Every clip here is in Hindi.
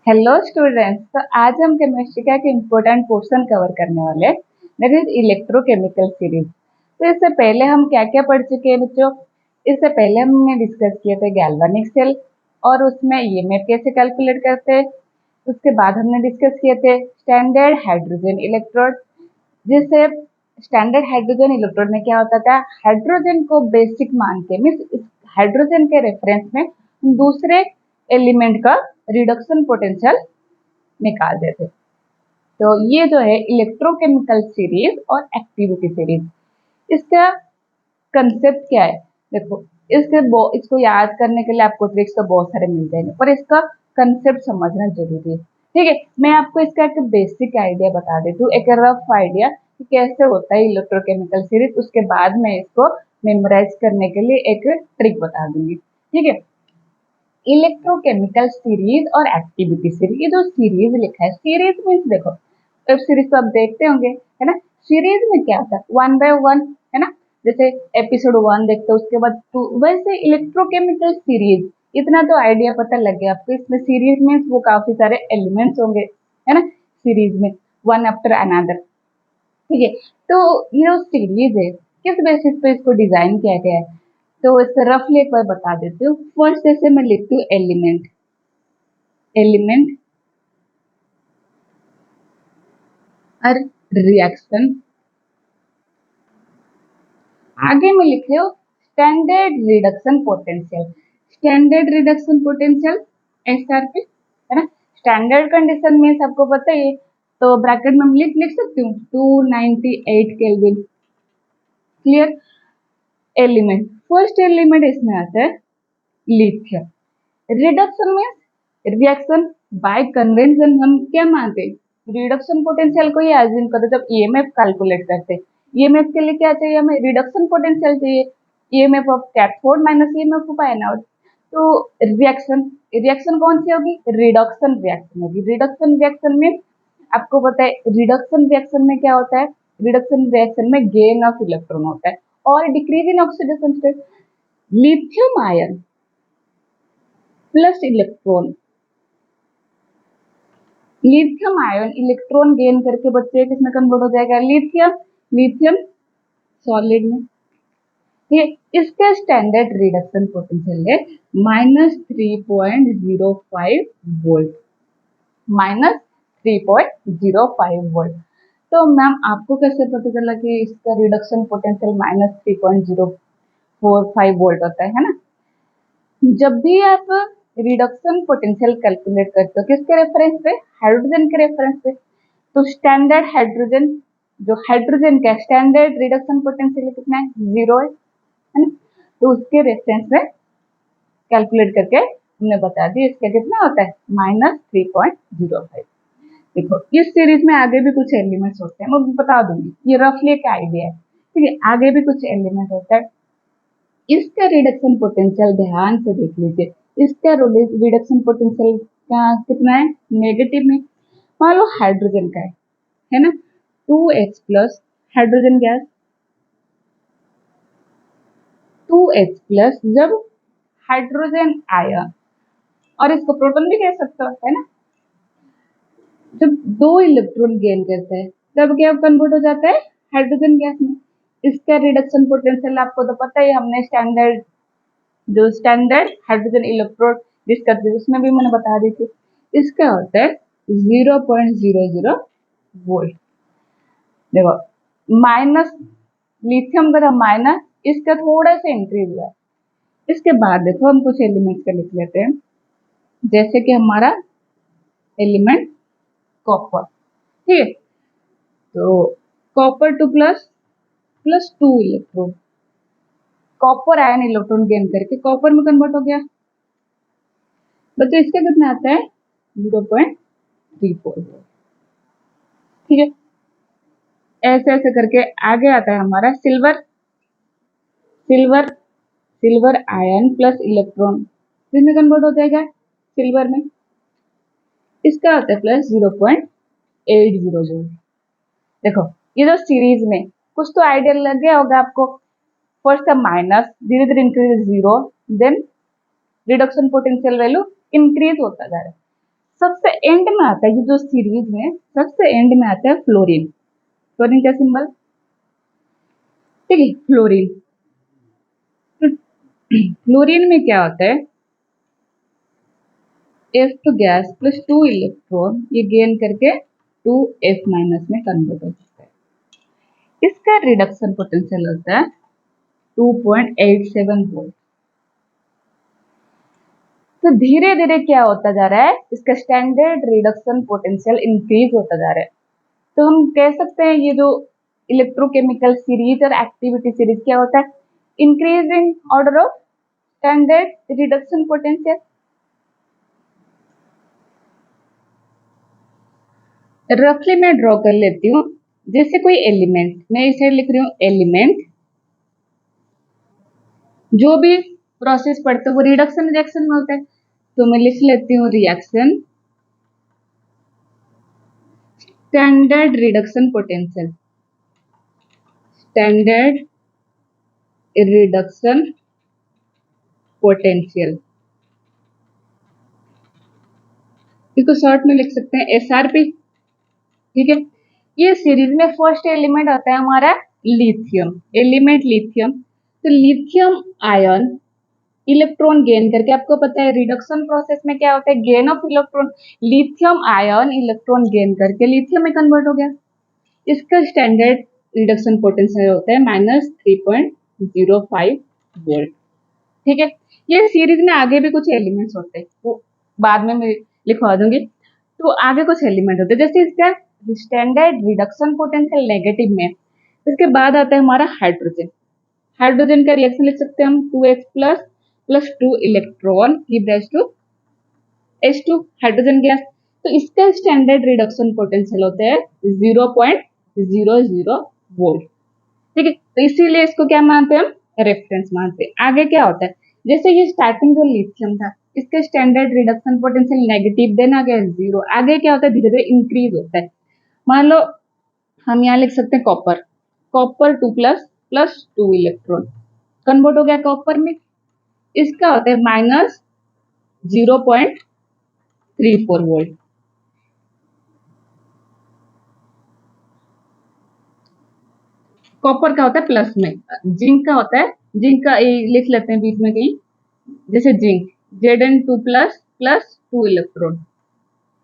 Hello students. तो आज हम केमिस्ट्री का एक इम्पोर्टेंट पोर्शन कवर करने वाले हैं, दैट इज इलेक्ट्रोकेमिकल सीरीज। तो इससे पहले हम क्या क्या पढ़ चुके हैं बच्चों? इससे पहले हमने डिस्कस किए थे गैल्वेनिक सेल और उसमें ईएमएफ कैसे कैलकुलेट करते हैं। उसके बाद हमने डिस्कस किए थे स्टैंडर्ड हाइड्रोजन इलेक्ट्रोड, जिससे स्टैंडर्ड हाइड्रोजन इलेक्ट्रोड में क्या होता था, हाइड्रोजन को बेसिक मान के मीन्स हाइड्रोजन के रेफरेंस में हम दूसरे एलिमेंट का रिडक्शन पोटेंशियल निकाल देते। तो ये जो है इलेक्ट्रोकेमिकल सीरीज और एक्टिविटी सीरीज, इसका कंसेप्ट क्या है? देखो, इसको याद करने के लिए आपको ट्रिक्स तो बहुत सारे मिल जाएंगे, पर इसका कंसेप्ट समझना जरूरी है। ठीक है, मैं आपको इसका एक बेसिक आइडिया बता देती हूँ, एक रफ आइडिया कि कैसे होता है इलेक्ट्रोकेमिकल सीरीज। उसके बाद मैं इसको मेमोराइज करने के लिए एक ट्रिक बता दूंगी। ठीक है, इलेक्ट्रोकेमिकल सीरीज और एक्टिविटी सीरीज, ये जो सीरीज लिखा है, सीरीज मीन्स देखो वेब सीरीज तो आप देखते होंगे, है ना। सीरीज में क्या होता है, वन बाय वन, है ना। जैसे एपिसोड 1 देखते हो, उसके बाद 2, वैसे इलेक्ट्रोकेमिकल सीरीज, इतना तो आइडिया पता लग गया आपको। इसमें सीरीज मीन्स वो काफी सारे एलिमेंट्स होंगे, है ना, सीरीज में वन आफ्टर अनदर। ठीक है, तो ये जो सीरीज है, किस बेसिस पे इसको डिजाइन किया गया है, तो इसको रफली एक बार बता देती हूँ। फर्स्ट जैसे मैं लिखती हूँ एलिमेंट, एलिमेंट और रिएक्शन, आगे में लिख रही हूँ standard reduction potential, standard reduction potential SRP, है ना। स्टैंडर्ड कंडीशन में सबको पता है, तो ब्रैकेट में लिख सकती हूँ 298 kelvin. Clear. Element, first element इसमें आता है लिथियम। रिडक्शन में रिएक्शन बाय कन्वेंशन हम क्या मानते हैं, रिडक्शन पोटेंशियल को ही एज्यूम करते जब ईएमएफ कैलकुलेट करते हैं। ईएमएफ के लिए क्या चाहिए हमें, रिडक्शन पोटेंशियल चाहिए, EMF of cathode minus EMF of anode. तो रिएक्शन, रिएक्शन कौन सी होगी, रिडक्शन रिएक्शन होगी। रिडक्शन रिएक्शन में आपको पता है, रिडक्शन रिएक्शन में क्या होता है, रिडक्शन रिएक्शन में गेन ऑफ इलेक्ट्रॉन होता है और decrease in oxidation state. Lithium ion plus electron, lithium ion electron gain करके बच्चे किसमें कन्वर्ट हो जाएगा, लिथियम, लिथियम सॉलिड में। ये इसका स्टैंडर्ड रिडक्शन पोटेंशियल है -3.05 वोल्ट, -3.05 वोल्ट। तो मैम आपको कैसे पता चला कि इसका रिडक्शन पोटेंशियल -3.045 वोल्ट होता है ना। जब भी आप रिडक्शन पोटेंशियल कैलकुलेट करते हो किसके रेफरेंस पे, हाइड्रोजन के रेफरेंस पे, तो स्टैंडर्ड हाइड्रोजन, जो हाइड्रोजन का स्टैंडर्ड रिडक्शन पोटेंशियल कितना है, 0 है ना। तो उसके रेफरेंस में कैलकुलेट करके हमने बता दी इसका कितना होता है, -3.05। देखो इस सीरीज में आगे भी कुछ एलिमेंट्स होते हैं, मैं बता दूंगी, ये रफली एक आइडिया है। ठीक है, आगे भी कुछ एलिमेंट होता है। इसका रिडक्शन पोटेंशियल ध्यान से देख लीजिए, इसका रिडक्शन पोटेंशियल का कितना है, नेगेटिव में। मान लो हाइड्रोजन का है ना, 2H plus hydrogen gas, 2H plus जब हाइड्रोजन आयन, और इसको प्रोटॉन भी कह सकते हो, है ना। जब 2 इलेक्ट्रॉन गेन करता है तब क्या कन्वर्ट हो जाता है हाइड्रोजन गैस में। इसका रिडक्शन पोटेंशियल आपको तो पता ही, हमने स्टैंडर्ड, जो स्टैंडर्ड हाइड्रोजन इलेक्ट्रोड डिस्कस की उसमें भी मैंने बता दी थी, इसका होता है 0.00 वोल्ट। देखो माइनस, लिथियम का था माइनस, इसका थोड़ा सा इंक्रीज हुआ है। इसके बाद देखो हम कुछ एलिमेंट्स का लिख लेते हैं, जैसे कि हमारा एलिमेंट कॉपर। ठीक है, तो copper 2 plus, +2 electron, copper ion electron gain करके कॉपर में कन्वर्ट हो गया। बच्चों इसका कितना आता है, 0.34। ठीक है, ऐसे ऐसे करके आगे आता है हमारा silver, silver, silver ion plus electron किसमें कन्वर्ट हो जाएगा, सिल्वर में। इसका आता है +0.80 वोल्ट। देखो ये जो सीरीज में कुछ तो आइडिया लग गया होगा आपको। फर्स्ट माइनस, धीरे धीरे increase 0, then reduction potential value increase होता जा रहा है। सबसे एंड में आता है, ये जो सीरीज में सबसे एंड में आता है फ्लोरीन। फ्लोरीन का सिंबल, ठीक है, फ्लोरीन। तो फ्लोरीन में क्या होता है, F2 गैस प्लस 2 इलेक्ट्रॉन ये गेन करके 2F माइनस में कन्वर्ट हो जाता है। इसका रिडक्शन पोटेंशियल होता है 2.87 वोल्ट। तो धीरे धीरे क्या होता जा रहा है, इसका स्टैंडर्ड रिडक्शन पोटेंशियल इंक्रीज होता जा रहा है। तो हम कह सकते हैं ये जो इलेक्ट्रोकेमिकल सीरीज और एक्टिविटी सीरीज क्या होता है, increasing order of standard reduction potential. रफली मैं ड्रॉ कर लेती हूँ, जैसे कोई एलिमेंट, मैं इसे लिख रही हूँ एलिमेंट, जो भी प्रोसेस पढ़ते वो रिडक्शन रिएक्शन में होता है, तो मैं लिख लेती हूँ reaction standard reduction potential, standard reduction potential, इसको शॉर्ट में लिख सकते हैं SRP, ठीक है। ये सीरीज में फर्स्ट एलिमेंट आता है हमारा लिथियम, एलिमेंट लिथियम। तो लिथियम आयन इलेक्ट्रॉन गेन करके, आपको पता है रिडक्शन प्रोसेस में क्या होता है, gain of electron, lithium ion electron gain करके लिथियम में कन्वर्ट हो गया। इसका स्टैंडर्ड रिडक्शन पोटेंशियल होता है -3.05 वोल्ट, ठीक है। ये सीरीज में आगे भी कुछ एलिमेंट्स होते हैं, वो बाद में मैं लिखवा दूंगी। तो आगे कुछ एलिमेंट होते हैं, जैसे इसका स्टैंडर्ड रिडक्शन पोटेंशियल नेगेटिव में, इसके बाद आता है हमारा हाइड्रोजन। हाइड्रोजन का रिएक्शन लिख सकते हैं हम 2x plus plus 2 electron give rise to H2 hydrogen gas. तो इसका स्टैंडर्ड रिडक्शन पोटेंशियल होता है 0.00 वोल्ट, ठीक है। तो इसीलिए इसको क्या मानते हैं हम, रेफरेंस मानते हैं। आगे क्या होता है, जैसे ये स्टार्टिंग जो लिथियम था, इसका standard reduction potential negative, then आ गया 0। आगे क्या होता है, धीरे धीरे इंक्रीज होता है। मान लो हम यहाँ लिख सकते हैं copper, copper 2 plus plus 2 electron convert हो गया कॉपर में, इसका होता है -0.34 वोल्ट। कॉपर का होता है प्लस में, जिंक का होता है, जिंक का लिख लेते हैं बीच में कहीं, जैसे zinc Zn2 plus plus 2 electron,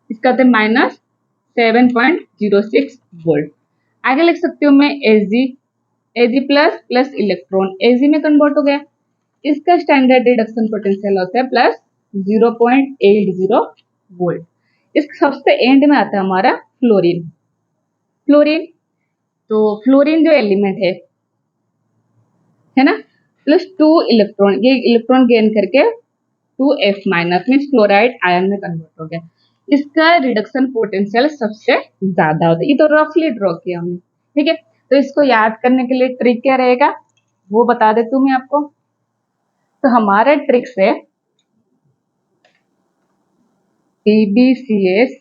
इसका होता है -7.06 वोल्ट। आगे लिख सकती हूँ मैं Ag, Ag plus plus electron Ag में कन्वर्ट हो गया, इसका स्टैंडर्ड रिडक्शन पोटेंशियल होता है +0.80 वोल्ट। इस सबसे एंड में आता है हमारा फ्लोरीन। फ्लोरीन, तो फ्लोरीन जो एलिमेंट है ना, +2 इलेक्ट्रॉन, ये इलेक्ट्रॉन गेन करके 2F माइनस में फ्लोराइड आयन में कन्वर्ट हो गया। इसका रिडक्शन पोटेंशियल सबसे ज्यादा होता है। ये तो रफली ड्रॉ किया हमने, ठीक है। तो इसको याद करने के लिए ट्रिक क्या रहेगा वो बता देती हूँ मैं आपको। तो हमारा ट्रिक्स है PbCS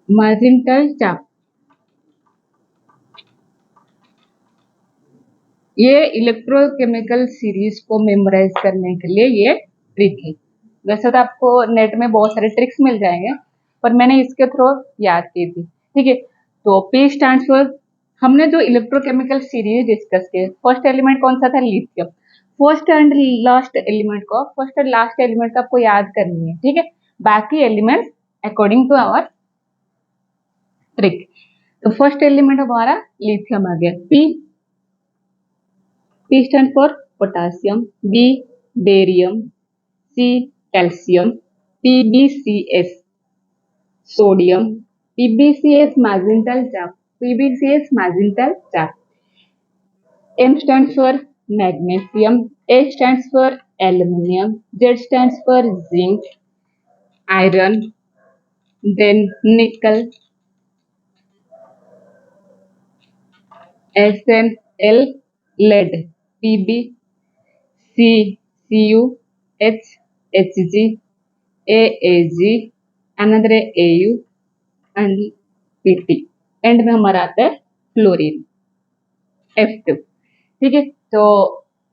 मैजेंटल चाप, ये इलेक्ट्रोकेमिकल सीरीज को मेमोराइज करने के लिए ये ट्रिक है। वैसे तो आपको नेट में बहुत सारे ट्रिक्स मिल जाएंगे, पर मैंने इसके थ्रू याद की थी, ठीक है। तो P स्टैंड्स फॉर, हमने जो इलेक्ट्रोकेमिकल सीरीज डिस्कस किए, फर्स्ट एलिमेंट कौन सा था, lithium. First and last element को, फर्स्ट एंड लास्ट एलिमेंट को आपको याद करनी है, ठीक है। बाकी elements according to our trick. तो फर्स्ट एलिमेंट हमारा लिथियम आ गया, P stand for potassium, B barium, C calcium, PbCS sodium, PbCS मैजेंटल चाप, PbCS मैजेंटल चाप। M stands for magnesium, A stands for aluminium, Z stands for zinc, iron, then nickel, SnL lead, Pb, C, Cu, H, Hg, Ag, another Au and Pt। End में हमारा आता है फ्लोरीन F2, ठीक है। तो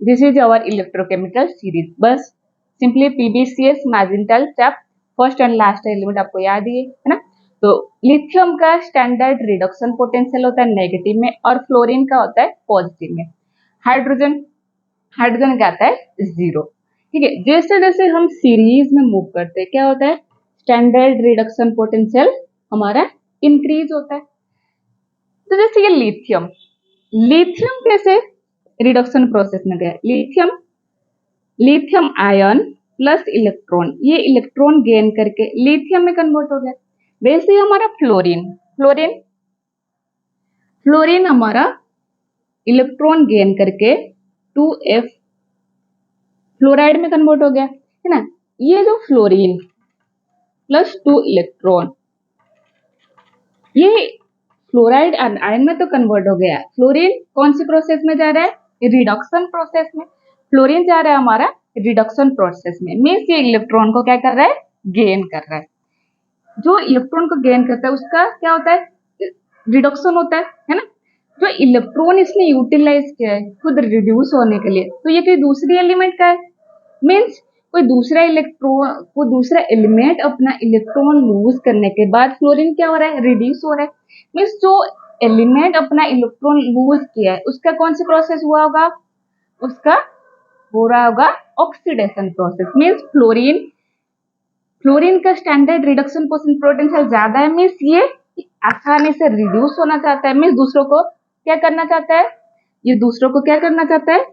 this is our electrochemical series. बस सिंपली पीबीसीएस मैजेंटल चाप फर्स्ट एंड लास्ट एलिमेंट आपको याद ही है ना। तो लिथियम का स्टैंडर्ड रिडक्शन पोटेंशियल होता है नेगेटिव में और फ्लोरीन का होता है पॉजिटिव में। हाइड्रोजन हाइड्रोजन का आता है 0। ठीक है, जैसे जैसे हम सीरीज में मूव करते हैं क्या होता है, स्टैंडर्ड रिडक्शन पोटेंशियल हमारा इंक्रीज होता है। तो जैसे ये लिथियम लिथियम कैसे रिडक्शन प्रोसेस में गया, लिथियम आयन प्लस इलेक्ट्रॉन, ये इलेक्ट्रॉन गेन करके लिथियम में कन्वर्ट हो गया। वैसे ही हमारा फ्लोरीन फ्लोरीन फ्लोरीन हमारा इलेक्ट्रॉन गेन करके 2f फ्लोराइड में कन्वर्ट हो गया है ना। ये जो फ्लोरीन प्लस 2 इलेक्ट्रॉन ये फ्लोराइड आयन में तो कन्वर्ट हो गया। फ्लोरीन कौन सी प्रोसेस में जा रहा है, रिडक्शन प्रोसेस में। फ्लोरीन जा रहा है हमारा रिडक्शन प्रोसेस में, मीन्स ये इलेक्ट्रॉन को क्या कर रहा है, गेन कर रहा है। जो इलेक्ट्रॉन को गेन करता है उसका क्या होता है, रिडक्शन होता है ना। जो इलेक्ट्रॉन इसने यूटिलाइज किया है खुद रिड्यूस होने के लिए, तो ये कोई दूसरी एलिमेंट का है, मीन्स कोई दूसरा एलिमेंट अपना इलेक्ट्रॉन लूज करने के बाद फ्लोरीन क्या हो रहा है, रिड्यूस हो रहा है। मीन्स जो एलिमेंट अपना इलेक्ट्रॉन लूज किया है उसका कौन सी प्रोसेस हुआ होगा, उसका हो रहा होगा ऑक्सीडेशन प्रोसेस। मीन्स फ्लोरीन का स्टैंडर्ड रिडक्शन पोटेंशियल ज्यादा है, मीन्स ये आसानी से रिड्यूस होना चाहता है, मीन्स दूसरों को क्या करना चाहता है, ये दूसरों को क्या करना चाहता है,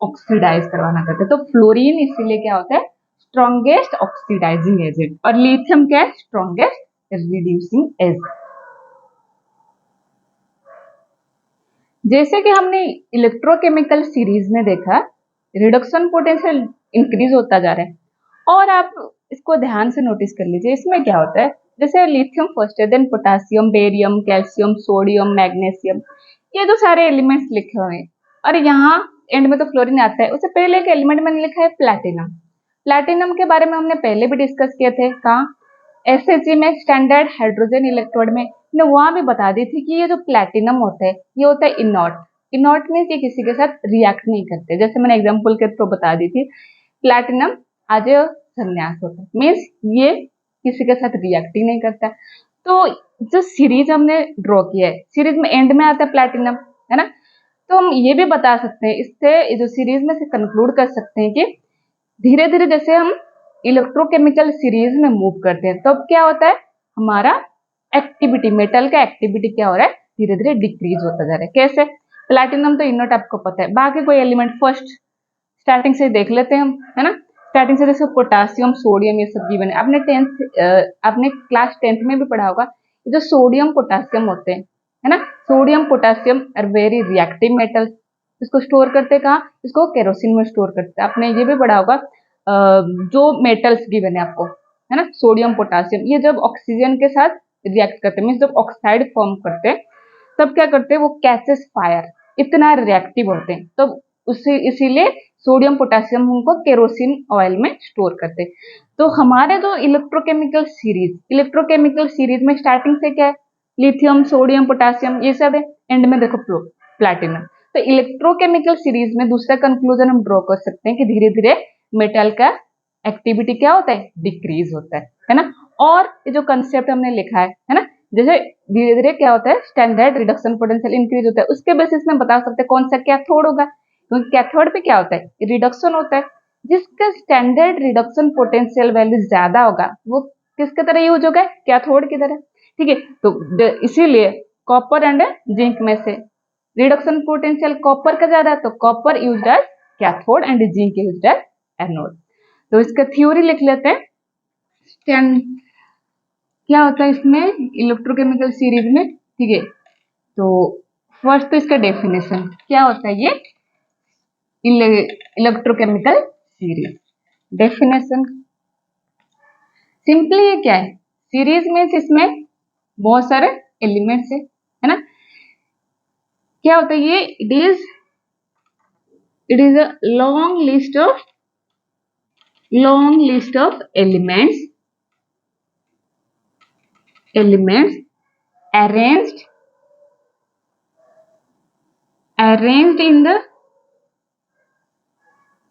ऑक्सीडाइज करवाना चाहता है। तो फ्लोरीन इसीलिए क्या होता है, स्ट्रॉन्गेस्ट ऑक्सीडाइजिंग एजेंट, और लिथियम क्या है, स्ट्रॉन्गेस्ट रिड्यूसिंग एजेंट। जैसे कि हमने इलेक्ट्रोकेमिकल सीरीज में देखा रिडक्शन पोटेंशियल इंक्रीज होता जा रहा है, और आप इसको ध्यान से नोटिस कर लीजिए इसमें क्या होता है। जैसे लिथियम फर्स्ट है, then potassium, barium, calcium, sodium, magnesium, ये जो सारे एलिमेंट्स लिखे हुए हैं, और यहाँ एंड में तो फ्लोरीन आता है। उससे पहले एक एलिमेंट मैंने लिखा है प्लैटिनम। प्लैटिनम के बारे में हमने पहले भी डिस्कस किए थे, कहाँ, एसएचजी में, स्टैंडर्ड हाइड्रोजन इलेक्ट्रोड में। मैं वहां भी बता दी थी कि ये जो प्लैटिनम होता है ये होता है इनॉट। इनॉट मीन्स ये किसी के साथ रिएक्ट नहीं करते, जैसे मैंने एग्जाम्पल के थ्रू बता दी थी। प्लैटिनम आज संन्यास होता है, मीन्स ये किसी के साथ रिएक्ट ही नहीं करता। तो जो सीरीज हमने ड्रॉ किया है, सीरीज में एंड में आता है प्लैटिनम, है ना। तो हम ये भी बता सकते हैं, इससे जो सीरीज में से कंक्लूड कर सकते हैं कि धीरे धीरे जैसे हम इलेक्ट्रोकेमिकल सीरीज में मूव करते हैं तब तो क्या होता है, हमारा एक्टिविटी, मेटल का एक्टिविटी क्या हो रहा है, धीरे धीरे डिक्रीज होता जा रहा है। कैसे, प्लैटिनम तो इनोट आपको पता है, बाकी कोई एलिमेंट फर्स्ट स्टार्टिंग से देख लेते हैं हम, है ना। स्टार्टिंग से जैसे पोटासियम, सोडियम, ये सब गिवन है। आपने क्लास 10th में भी पढ़ा होगा, जो सोडियम पोटासियम होते हैं, है ना। Sodium potassium are very reactive metals. इसको स्टोर करते कहाँ, इसको केरोसिन में स्टोर करते हैं। आपने ये भी पढ़ा होगा जो मेटल्स गिवन है आपको, है ना, सोडियम पोटासियम, ये जब ऑक्सीजन के साथ रिएक्ट करते हैं, मीन्स जब ऑक्साइड फॉर्म करते हैं तब क्या करते हैं, वो कैचेस फायर, इतना रिएक्टिव होते हैं। तो इसीलिए सोडियम पोटासियम उनको केरोसिन ऑयल में स्टोर करते हैं। तो हमारे जो इलेक्ट्रोकेमिकल सीरीज में स्टार्टिंग से क्या है, लिथियम, सोडियम, पोटासियम, ये सब है, एंड में देखो प्लैटिनम। तो इलेक्ट्रोकेमिकल सीरीज में दूसरा कंक्लूजन हम ड्रॉ कर सकते हैं कि धीरे धीरे मेटल का एक्टिविटी क्या होता है, डिक्रीज होता है ना। और ये जो कंसेप्ट हमने लिखा है ना, जैसे धीरे धीरे क्या होता है, स्टैंडर्ड रिडक्शन पोटेंशियल इंक्रीज होता है, उसके बेसिस में बता सकते हैं कौन सा कैथोड होगा, क्योंकि कैथोड पे क्या होता है, रिडक्शन होता है। जिसका स्टैंडर्ड रिडक्शन पोटेंशियल वैल्यू ज्यादा होगा वो किसके तरह यूज होगा, कैथोड की तरह। ठीक है, तो इसीलिए कॉपर एंड जिंक में से रिडक्शन पोटेंशियल कॉपर का ज्यादा है, तो copper used as cathode and zinc used as anode. तो इसका थ्योरी लिख लेते हैं, क्या होता है इसमें इलेक्ट्रोकेमिकल सीरीज में। ठीक है, तो फर्स्ट तो इसका डेफिनेशन क्या होता है, ये इलेक्ट्रोकेमिकल सीरीज डेफिनेशन सिंपली ये क्या है, सीरीज मीन्स इसमें बहुत सारे एलिमेंट्स है ना। क्या होता है ये, it is a long list of elements arranged in the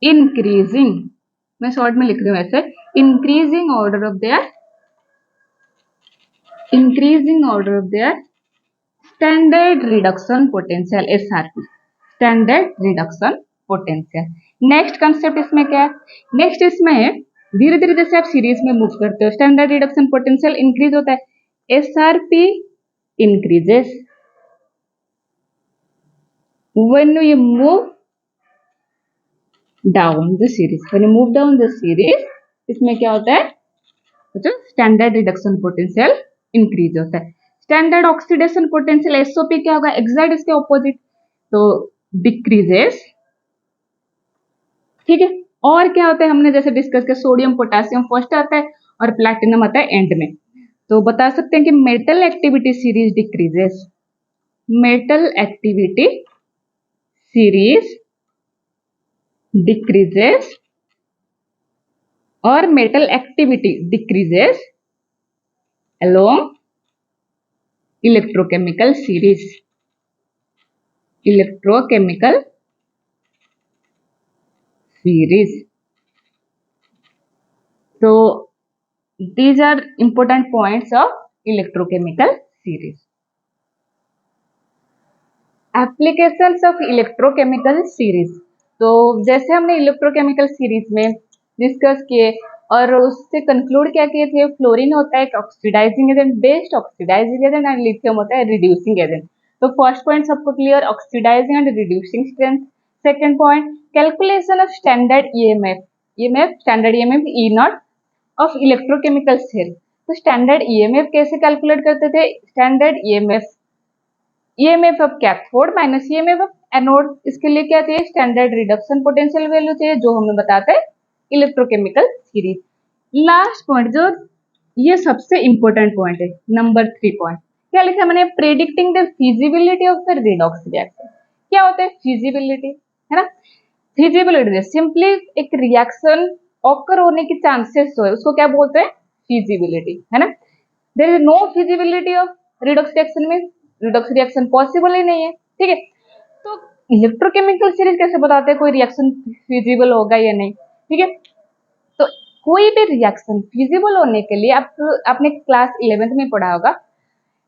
increasing मैं शॉर्ट में लिख रही हूँ ऐसे, increasing order of their standard reduction potential, SRP, standard reduction potential. Next concept इसमें क्या है, नेक्स्ट इसमें है धीरे धीरे जैसे आप सीरीज में मूव करते हो स्टैंडर्ड रिडक्शन पोटेंशियल इंक्रीज होता है, SRP increases when you move down the series, इसमें क्या होता है, तो स्टैंडर्ड रिडक्शन पोटेंशियल इंक्रीज होता है। स्टैंडर्ड ऑक्सीडेशन पोटेंशियल SOP क्या होगा, एग्जैक्ट इसके ऑपोजिट, तो डिक्रीजेस। ठीक है, और क्या होता है हमने जैसे डिस्कस किया, सोडियम पोटेशियम फर्स्ट आता है और प्लैटिनम आता है एंड में। तो बता सकते हैं कि metal activity series decreases, metal activity series decreases और metal activity decreases along electrochemical series, electrochemical series. तो these are important points of electrochemical series. Applications of electrochemical series, तो जैसे हमने इलेक्ट्रोकेमिकल सीरीज में डिस्कस किए और उससे कंक्लूड क्या किए थे, फ्लोरीन होता है एक oxidising agent, best oxidising agent, and lithium होता है रिड्यूसिंग एजेंट। तो फर्स्ट पॉइंट सबको clear, oxidising and reducing strength. Second point, calculation of standard EMF, standard EMF E nought of electrochemical cell. तो स्टैंडर्ड ईएमएफ कैसे कैलकुलेट करते थे, standard EMF of cathode minus EMF of anode, इसके लिए क्या चाहिए, स्टैंडर्ड रिडक्शन पोटेंशियल वैल्यू चाहिए, जो हमें बताता है इलेक्ट्रोकेमिकल सीरीज। लास्ट पॉइंट जो ये सबसे इंपॉर्टेंट पॉइंट है, नंबर 3 पॉइंट, क्या लिखा मैंने, predicting the feasibility of the redox reaction. क्या होता है फिजिबिलिटी, है ना, फिजिबिलिटी सिंपली एक रिएक्शन ऑकर होने के चांसेस जो है उसको क्या बोलते हैं, फिजिबिलिटी, है ना। There is no feasibility of redox reaction में, रिडॉक्स रिएक्शन पॉसिबल ही नहीं है। ठीक है, तो इलेक्ट्रोकेमिकल सीरीज कैसे बताते हैं कोई रिएक्शन फिजिबल होगा या नहीं। ठीक है, तो कोई भी रिएक्शन फिजिबल होने के लिए आपने क्लास 11th में पढ़ा होगा,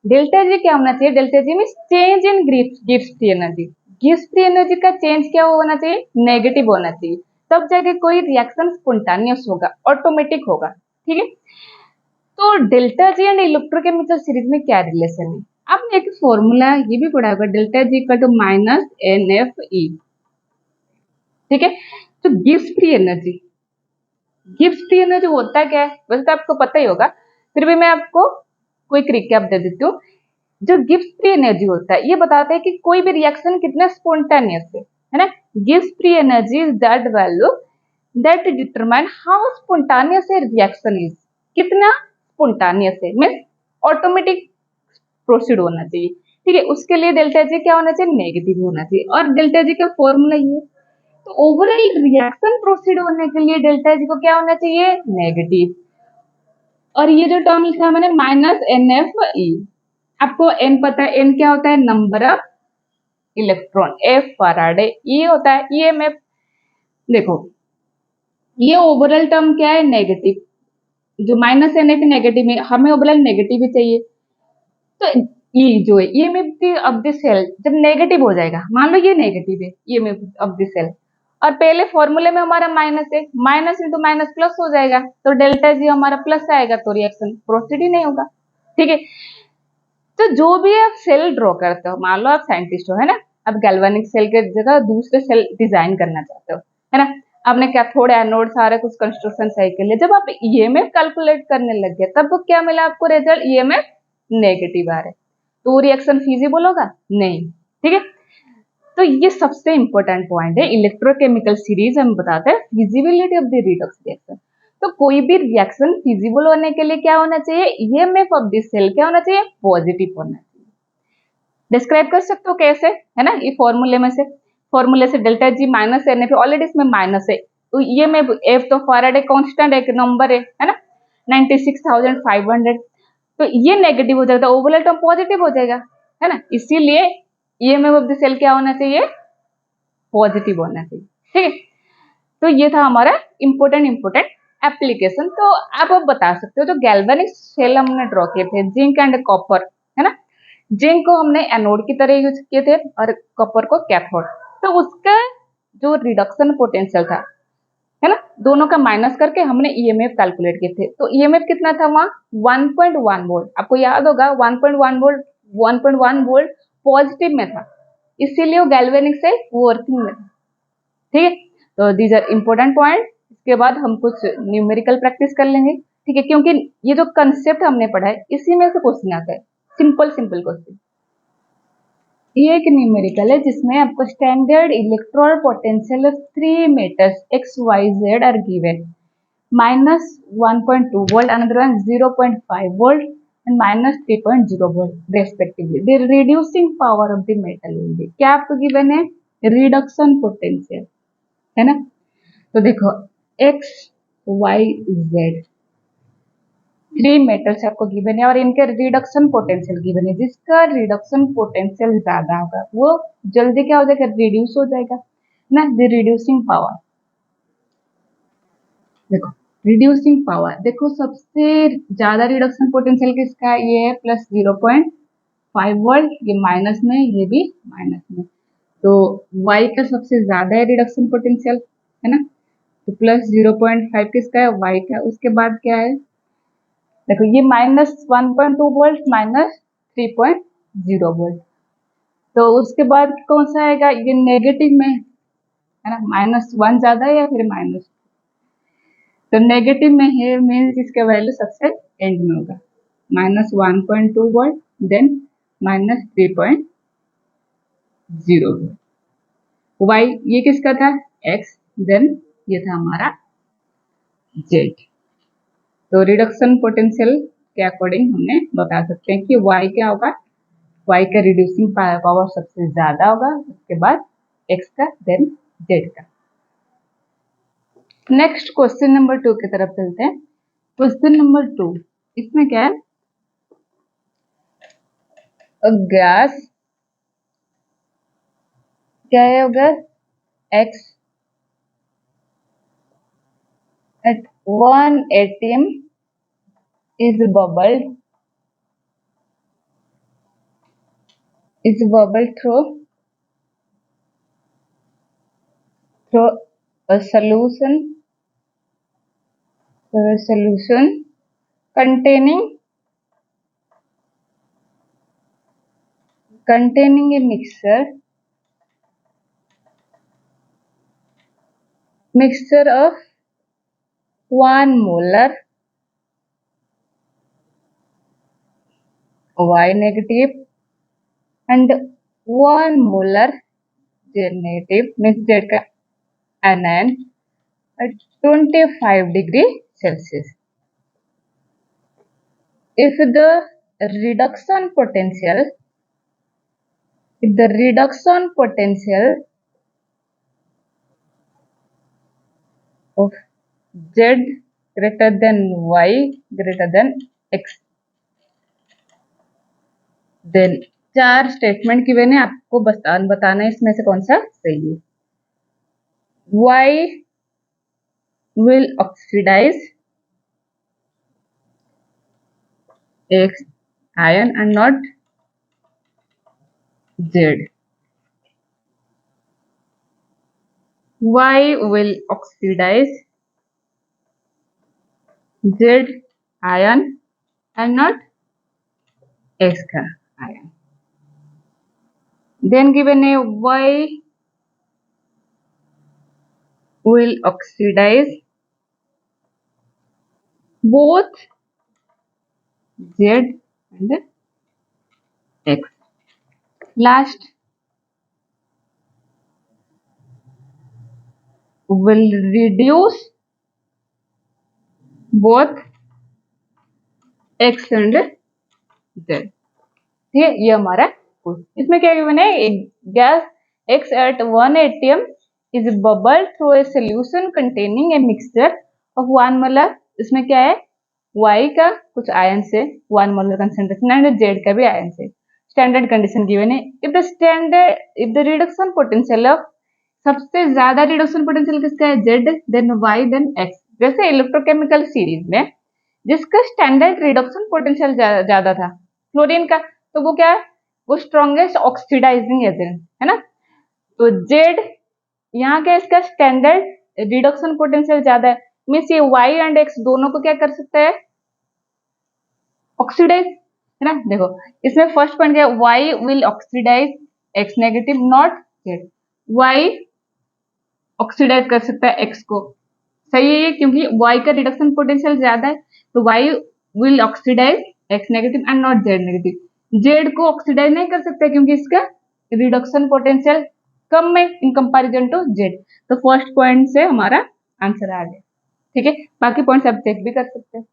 डेल्टा जी क्या होना चाहिए, delta G means change in Gibbs free energy, Gibbs free energy का चेंज क्या होना चाहिए, नेगेटिव होना चाहिए, तब जाके कोई रिएक्शन स्पॉन्टेनियस होगा, ऑटोमेटिक होगा। ठीक है, तो delta G and electrochemical series में क्या रिलेशन है, आपने एक फॉर्मूला ये भी पढ़ा होगा, delta G equal to minus NFE। ठीक है, तो गिब्स फ्री एनर्जी होता क्या है, वैसे तो आपको पता ही होगा, फिर भी मैं आपको क्विक रिकैप दे देती हूँ। जो गिब्स फ्री एनर्जी होता है ये बताता है कि कोई भी रिएक्शन कितना स्पॉन्टेनियस है ना। Gibbs free energy is that value that determine how spontaneous A reaction is, कितना स्पॉन्टेनियस है, मींस ऑटोमेटिक प्रोसीड होना चाहिए। ठीक है, उसके लिए डेल्टा जी क्या होना चाहिए, नेगेटिव होना चाहिए, और डेल्टा जी का फॉर्मूला ये। तो ओवरऑल रिएक्शन प्रोसीड होने के लिए डेल्टा जी को क्या होना चाहिए, नेगेटिव। और ये जो टर्म लिखा है मैंने माइनस NFE, आपको n पता है, n क्या होता है, number of electron, F Faraday, E होता है EMF। देखो ये ओवरऑल टर्म क्या है, नेगेटिव, जो माइनस NF नेगेटिव है, हमें ओवरऑल नेगेटिव ही चाहिए। तो ये जो है EMF ऑफ द सेल जब नेगेटिव हो जाएगा, मान लो ये नेगेटिव है EMF ऑफ द सेल, और पहले फॉर्मूले में हमारा माइनस है, माइनस इंटू माइनस प्लस हो जाएगा, तो डेल्टा जी हमारा प्लस आएगा, तो रिएक्शन प्रोसीड ही नहीं होगा। ठीक है, तो जो भी आप सेल ड्रॉ करते हो, मान लो आप साइंटिस्ट हो, है ना, आप गैल्वेनिक सेल के जगह दूसरे सेल डिजाइन करना चाहते हो, है ना, आपने कैथोड एनोड सारे कुछ कंस्ट्रक्शन सही कर लिया, जब आप EMF कैलकुलेट करने लग गए तब क्या मिला आपको रिजल्ट, EMF नेगेटिव आ रहे, तो रिएक्शन फिजिबल होगा नहीं। ठीक है, तो ये सबसे इंपॉर्टेंट पॉइंट है, इलेक्ट्रोकेमिकल सीरीज हम बताते हैं feasibility of the redox reaction. तो कोई भी रिएक्शन फिजिबल होने के लिए क्या होना चाहिए, EMF ऑफ द सेल क्या होना चाहिए, पॉजिटिव होना चाहिए। डिस्क्राइब कर सकते हो कैसे, है ना, ये फॉर्मूले से delta G minus NF, already इसमें माइनस है, तो EMF F तो फैराडे कांस्टेंट एक नंबर है ना, 96,500, तो ये नेगेटिव हो जाएगा, ओवरऑल टर्म पॉजिटिव हो जाएगा, है ना, इसीलिए EMF ऑफ द सेल क्या होना चाहिए, पॉजिटिव होना चाहिए। ठीक है, तो ये था हमारा इम्पोर्टेंट एप्लीकेशन। तो आप अब बता सकते हो जो गैल्वेनिक सेल हमने ड्रॉ किए थे जिंक एंड कॉपर, है ना, जिंक को हमने एनोड की तरह यूज किए थे और कॉपर को कैथोड, तो उसका जो रिडक्शन पोटेंशियल था, है ना, दोनों का माइनस करके हमने ईएमएफ कैलकुलेट किए थे। तो ईएमएफ कितना था वहां 1.1 वोल्ट, आपको याद होगा 1.1 वोल्ट, 1.1 वोल्ट पॉजिटिव में था, इसीलिए वो गैल्वेनिक सेल वर्किंग में था। ठीक है, तो दीज आर इंपॉर्टेंट पॉइंट। इसके बाद हम कुछ न्यूमेरिकल प्रैक्टिस कर लेंगे, ठीक है, क्योंकि ये जो कंसेप्ट हमने पढ़ा है इसी में से क्वेश्चन आता है, सिंपल क्वेश्चन। ये एक न्यूमेरिकल है जिसमें आपको standard electrode potential of 3 metals x y z are given, minus 1.2 volt, another one 0.5 volt and minus 3.0 volt respectively. The reducing power of the metal will be, क्या आपको गिवन है, रिडक्शन पोटेंशियल, है ना। तो देखो x y z 3 मेटल्स आपको गिवन है और इनके रिडक्शन पोटेंशियल गिवन है, जिसका रिडक्शन पोटेंशियल ज्यादा होगा वो जल्दी क्या हो जाएगा, रिड्यूस हो जाएगा ना। द रिड्यूसिंग पावर, देखो रिड्यूसिंग पावर, देखो सबसे ज्यादा रिडक्शन पोटेंशियल किसका है, ये है प्लस 0.5 वोल्ट, ये माइनस में, ये भी माइनस में, तो y का सबसे ज्यादा है रिडक्शन पोटेंशियल, है ना। तो प्लस 0.5 किसका है, y का। उसके बाद क्या है, देखो ये माइनस 1.2 वोल्ट माइनस 3.0 वोल्ट, तो उसके बाद कौन सा आएगा, ये नेगेटिव में, है ना, -1 ज्यादा है या फिर माइनस, तो नेगेटिव में है मीन्स इसका वैल्यू सबसे एंड में होगा, -1.2 वोल्ट देन -3.0 वोल्ट। वाई ये किसका था, एक्स, देन ये था हमारा जेड। तो रिडक्शन पोटेंशियल के अकॉर्डिंग हमने बता सकते हैं कि y क्या होगा, y का रिड्यूसिंग पावर सबसे ज्यादा होगा, उसके बाद x का, देन z का। नेक्स्ट क्वेश्चन नंबर 2 की तरफ चलते हैं। क्वेश्चन नंबर 2, इसमें क्या है, गैस, क्या है होगा, x at 1 atm is bubbled through a solution containing a mixture of 1 molar Y negative and 1 molar Z negative, means Z का anion at 25 degree Celsius. If the reduction potential of Z greater than Y greater than X, then 4 statement की मैंने आपको बताना है इसमें से कौन सा सही है। Y will oxidize X ion and not Z. Y will oxidize Z ion and not X का ion. Then given a Y will oxidize both Z and X. Last will reduce both X and Z. ठीक है, ये हमारा इसमें क्या गिवन है, gas X at 1 atm is bubbled through a solution containing a mixture of 1 molar, इसमें क्या है, Y का कुछ आयन से 1 मोलर कंसेंट्रेशन एंड Z का भी आयन से। स्टैंडर्ड कंडीशन गिवन है, if the reduction potential of सबसे ज्यादा रिडक्शन पोटेंशियल किसका है, Z, then Y, then X. जैसे इलेक्ट्रोकेमिकल सीरीज में जिसका स्टैंडर्ड रिडक्शन पोटेंशियल ज्यादा था फ्लोरीन का, तो वो क्या है, वो स्ट्रॉन्गेस्ट ऑक्सीडाइजिंग एजेंट है ना। तो जेड यहाँ का इसका स्टैंडर्ड रिडक्शन पोटेंशियल ज्यादा है, मीन्स ये वाई एंड एक्स दोनों को क्या कर सकता है, ऑक्सीडाइज, है ना। देखो इसमें फर्स्ट पॉइंट क्या है, Y will oxidise X negative, not Z. Y oxidise कर सकता है एक्स को, सही है ये, क्योंकि वाई का रिडक्शन पोटेंशियल ज्यादा है, तो Y will oxidise X negative and not Z negative. Z को ऑक्सीडाइज नहीं कर सकता क्योंकि इसका रिडक्शन पोटेंशियल कम है इन कंपैरिजन टू जेड। तो फर्स्ट पॉइंट से हमारा आंसर आ गया, ठीक है। बाकी पॉइंट्स आप चेक भी कर सकते हैं।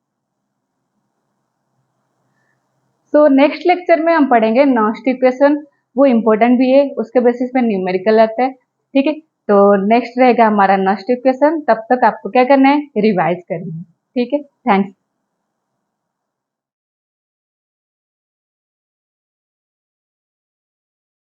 तो नेक्स्ट लेक्चर में हम पढ़ेंगे नॉस्ट इक्वेशन, वो इंपॉर्टेंट भी है, उसके बेसिस पे न्यूमेरिकल आता है, ठीक है। तो नेक्स्ट रहेगा हमारा नॉस्ट इक्वेशन, तब तक आपको क्या करना है, रिवाइज करना है, ठीक है। थैंक्स।